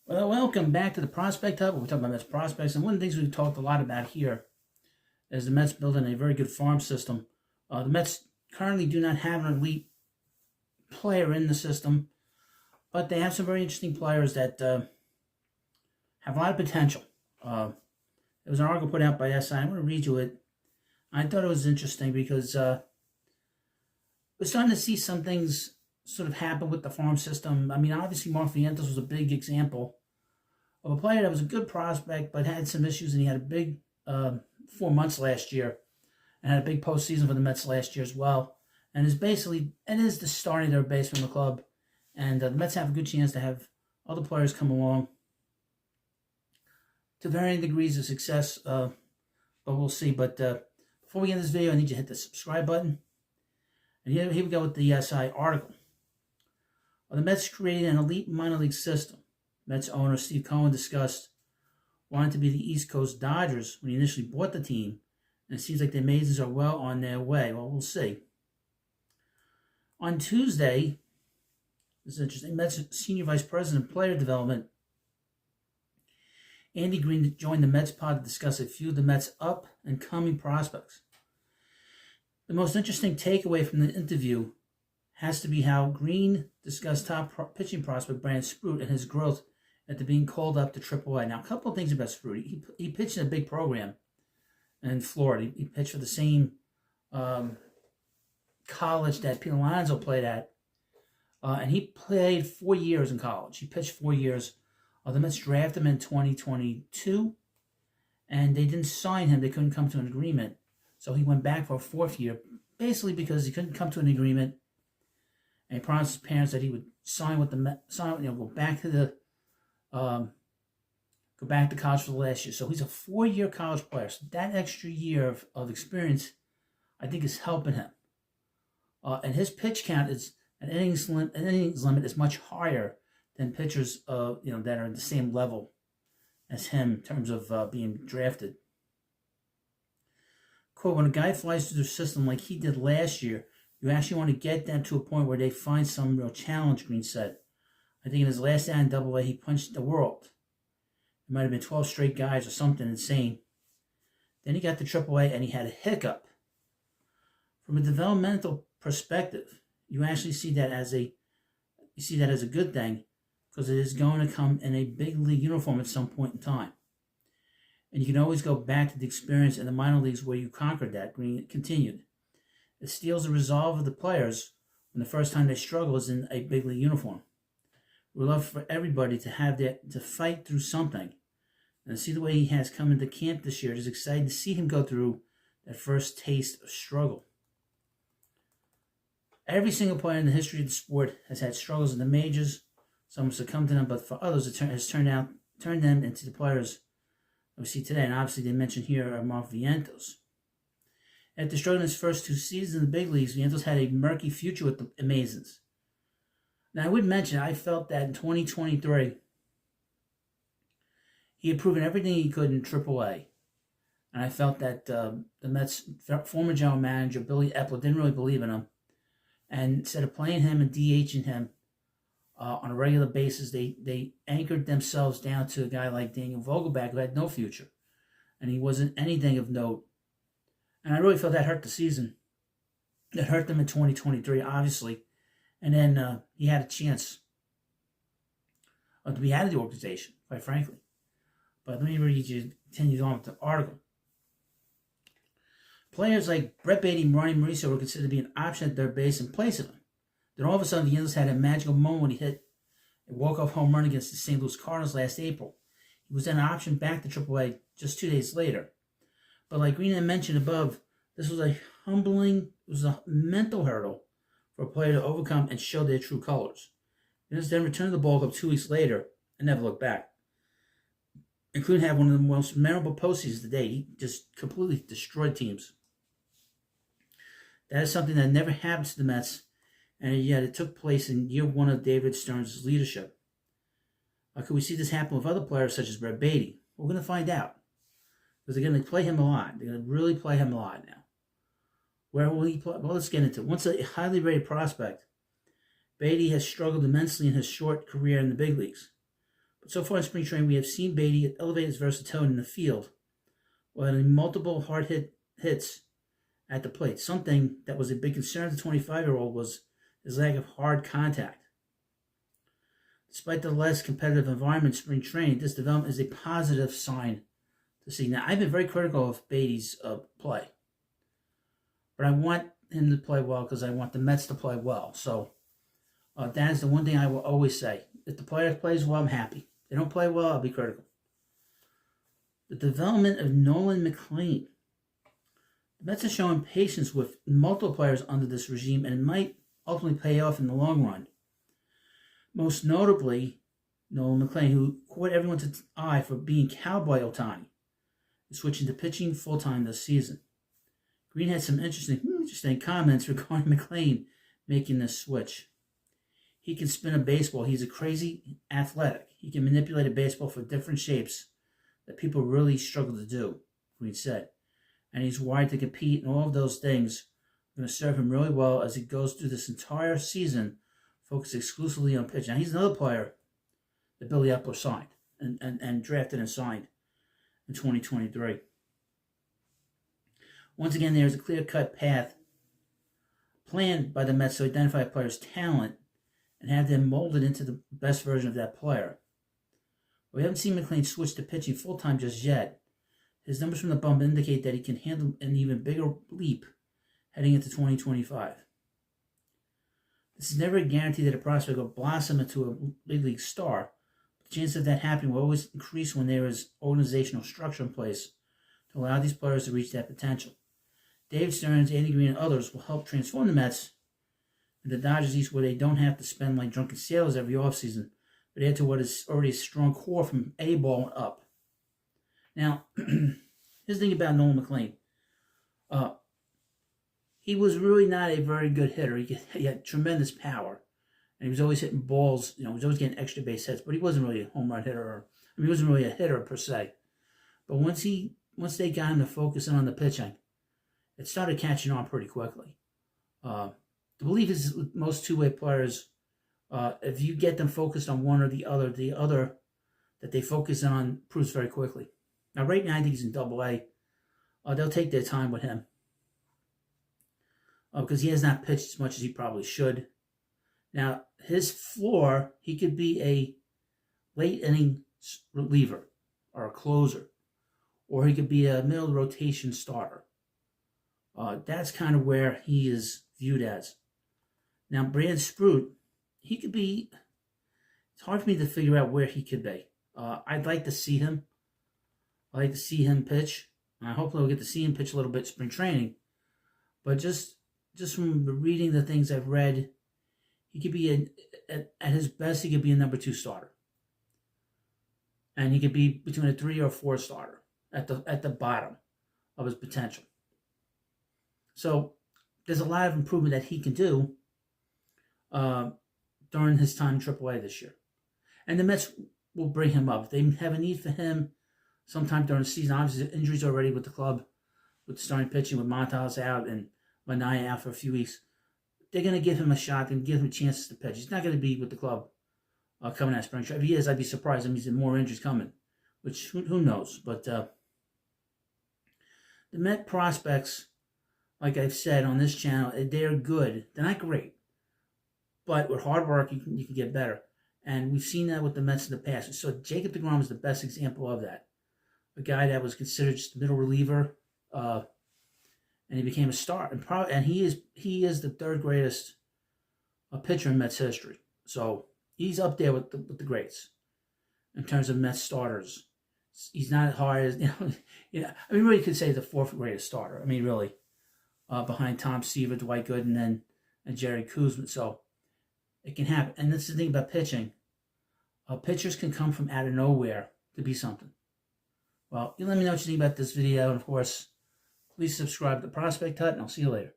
Well, welcome back to the Prospect Hub. We're talking about Mets prospects, and one of the things we've talked a lot about here is the Mets building a very good farm system. The Mets currently do not have an elite player in the system, but they have some very interesting players that have a lot of potential. There was an article put out by SI. I'm going to read you it. I thought it was interesting because we're starting to see some things sort of happen with the farm system. I mean, obviously, Mark Vientos was a big example of a player that was a good prospect but had some issues, and he had a big 4 months last year and had a big postseason for the Mets last year as well. And is basically, it is the starting of their base from the club. And the Mets have a good chance to have other players come along to varying degrees of success, but we'll see. But before we get into this video, I need you to hit the subscribe button. And here we go with the SI article. The Mets created an elite minor league system. Mets owner Steve Cohen discussed wanting to be the East Coast Dodgers when he initially bought the team, and it seems like the Amazons are well on their way. Well, we'll see. On Tuesday, this is interesting, Mets Senior Vice President of Player Development, Andy Green, joined the Mets pod to discuss a few of the Mets' up-and-coming prospects. The most interesting takeaway from the interview has to be how Green discussed top pitching prospect Brandon Sprout and his growth after being called up to AAA. Now, a couple of things about Sprout. He pitched in a big program in Florida. He pitched for the same college that Pete Alonso played at. And he played 4 years in college. He pitched 4 years. The Mets drafted him in 2022, and they didn't sign him. They couldn't come to an agreement. So he went back for a fourth year, basically because he couldn't come to an agreement. And he promised his parents that he would sign with the Mets, go back to college for the last year. So he's a 4-year college player. So that extra year of experience, I think, is helping him. And his pitch count is an innings limit is much higher than pitchers that are at the same level as him in terms of being drafted. Quote, when a guy flies through the system like he did last year, you actually want to get them to a point where they find some real challenge, Green said. I think in his last out in AA, he punched the world. It might have been 12 straight guys or something insane. Then he got to AAA and he had a hiccup. From a developmental perspective, you actually see that as a good thing, because it is going to come in a big league uniform at some point in time. And you can always go back to the experience in the minor leagues where you conquered that, Green continued. It steals the resolve of the players when the first time they struggle is in a big league uniform. We love for everybody to have that, to fight through something. And to see the way he has come into camp this year, it is exciting to see him go through that first taste of struggle. Every single player in the history of the sport has had struggles in the majors. Some have succumbed to them, but for others, it has turned them into the players we see today. And obviously, they mentioned here are Mark Vientos. After struggling his first 2 seasons in the big leagues, Vientos had a murky future with the Amazons. Now, I would mention, I felt that in 2023, he had proven everything he could in AAA. And I felt that the Mets' former general manager, Billy Epler, didn't really believe in him. And instead of playing him and DHing him on a regular basis, they anchored themselves down to a guy like Daniel Vogelbach, who had no future. And he wasn't anything of note. And I really felt that hurt the season. That hurt them in 2023, obviously. And then he had a chance to be out of the organization, quite frankly. But let me read you, continue on with the article. Players like Brett Baty and Ronnie Mauricio were considered to be an option at third base in place of him. Then all of a sudden, the Angels had a magical moment when he hit a walk-off home run against the St. Louis Cardinals last April. He was then optioned back to AAA just 2 days later. But like Green had mentioned above, this was a mental hurdle for a player to overcome and show their true colors. He then returned to the ball club 2 weeks later and never looked back, including having one of the most memorable postseasons today. He just completely destroyed teams. That is something that never happens to the Mets, and yet it took place in year 1 of David Stearns' leadership. Could we see this happen with other players such as Brett Baty? We're going to find out, because they're going to play him a lot. They're going to really play him a lot now. Where will he play? Well, let's get into it. Once a highly rated prospect, Baty has struggled immensely in his short career in the big leagues. so far in spring training, we have seen Beatty elevate his versatility in the field while having multiple hits at the plate. Something that was a big concern of the 25-year-old was his lack of hard contact. Despite the less competitive environment in spring training, this development is a positive sign to see. Now, I've been very critical of Beatty's play, but I want him to play well because I want the Mets to play well. So that is the one thing I will always say. If the player plays well, I'm happy. If they don't play well, I'll be critical. The development of Nolan McLean. The Mets are showing patience with multiple players under this regime, and it might ultimately pay off in the long run. Most notably, Nolan McLean, who caught everyone's eye for being Cowboy Ohtani, is switching to pitching full-time this season. Green had some interesting comments regarding McLean making this switch. He can spin a baseball. He's a crazy athletic. He can manipulate a baseball for different shapes that people really struggle to do, Green said. And he's wired to compete, and all of those things are going to serve him really well as he goes through this entire season focused exclusively on pitching. Now, he's another player that Billy Epler signed and drafted and signed in 2023. Once again, there's a clear-cut path planned by the Mets to identify a player's talent and have them molded into the best version of that player. We haven't seen McLean switch to pitching full-time just yet. His numbers from the bump indicate that he can handle an even bigger leap heading into 2025. This is never a guarantee that a prospect will blossom into a big league star, but the chance of that happening will always increase when there is organizational structure in place to allow these players to reach that potential. Dave Stearns, Andy Green, and others will help transform the Mets and the Dodgers East where they don't have to spend like drunken sailors every offseason, but add to what is already a strong core from A-ball and up. Now, here's the thing about Nolan McLean. He was really not a very good hitter. He had tremendous power, and he was always hitting balls. He was always getting extra base hits, but he wasn't really a home run hitter. He wasn't really a hitter per se. But once they got him to focus in on the pitching, it started catching on pretty quickly. The belief is with most two-way players, if you get them focused on one or the other that they focus on proves very quickly. Now, right now, I think he's in Double-A. They'll take their time with him because he has not pitched as much as he probably should. Now, his floor, he could be a late-inning reliever or a closer, or he could be a middle rotation starter. That's kind of where he is viewed as. Now, Brandon Sprout, he could be, it's hard for me to figure out where he could be. I'd like to see him. I'd like to see him pitch. Hopefully we'll get to see him pitch a little bit in spring training. But just from reading the things I've read, he could be, at his best, he could be a number 2 starter. And he could be between a 3 or 4 starter at the bottom of his potential. So there's a lot of improvement that he can do during his time in AAA this year. And the Mets will bring him up. They have a need for him sometime during the season. Obviously, injuries already with the club, with starting pitching, with Montas out and Manaea out for a few weeks. They're going to give him a shot and give him chances to pitch. He's not going to be with the club coming out of spring training. If he is, I'd be surprised. That means there are more injuries coming, which who knows. But the Met prospects, like I've said on this channel, they're good. They're not great. But with hard work, you can get better. And we've seen that with the Mets in the past. So Jacob deGrom is the best example of that. A guy that was considered just a middle reliever, and he became a star. And he is the third greatest pitcher in Mets history. So he's up there with the greats in terms of Mets starters. He's not as hard as, I mean, really you could say the 4th greatest starter. I mean, really, behind Tom Seaver, Dwight Gooden, and Jerry Koosman. So it can happen. And that's the thing about pitching. Pitchers can come from out of nowhere to be something. Well, you let me know what you think about this video. And, of course, please subscribe to Prospect Hut, and I'll see you later.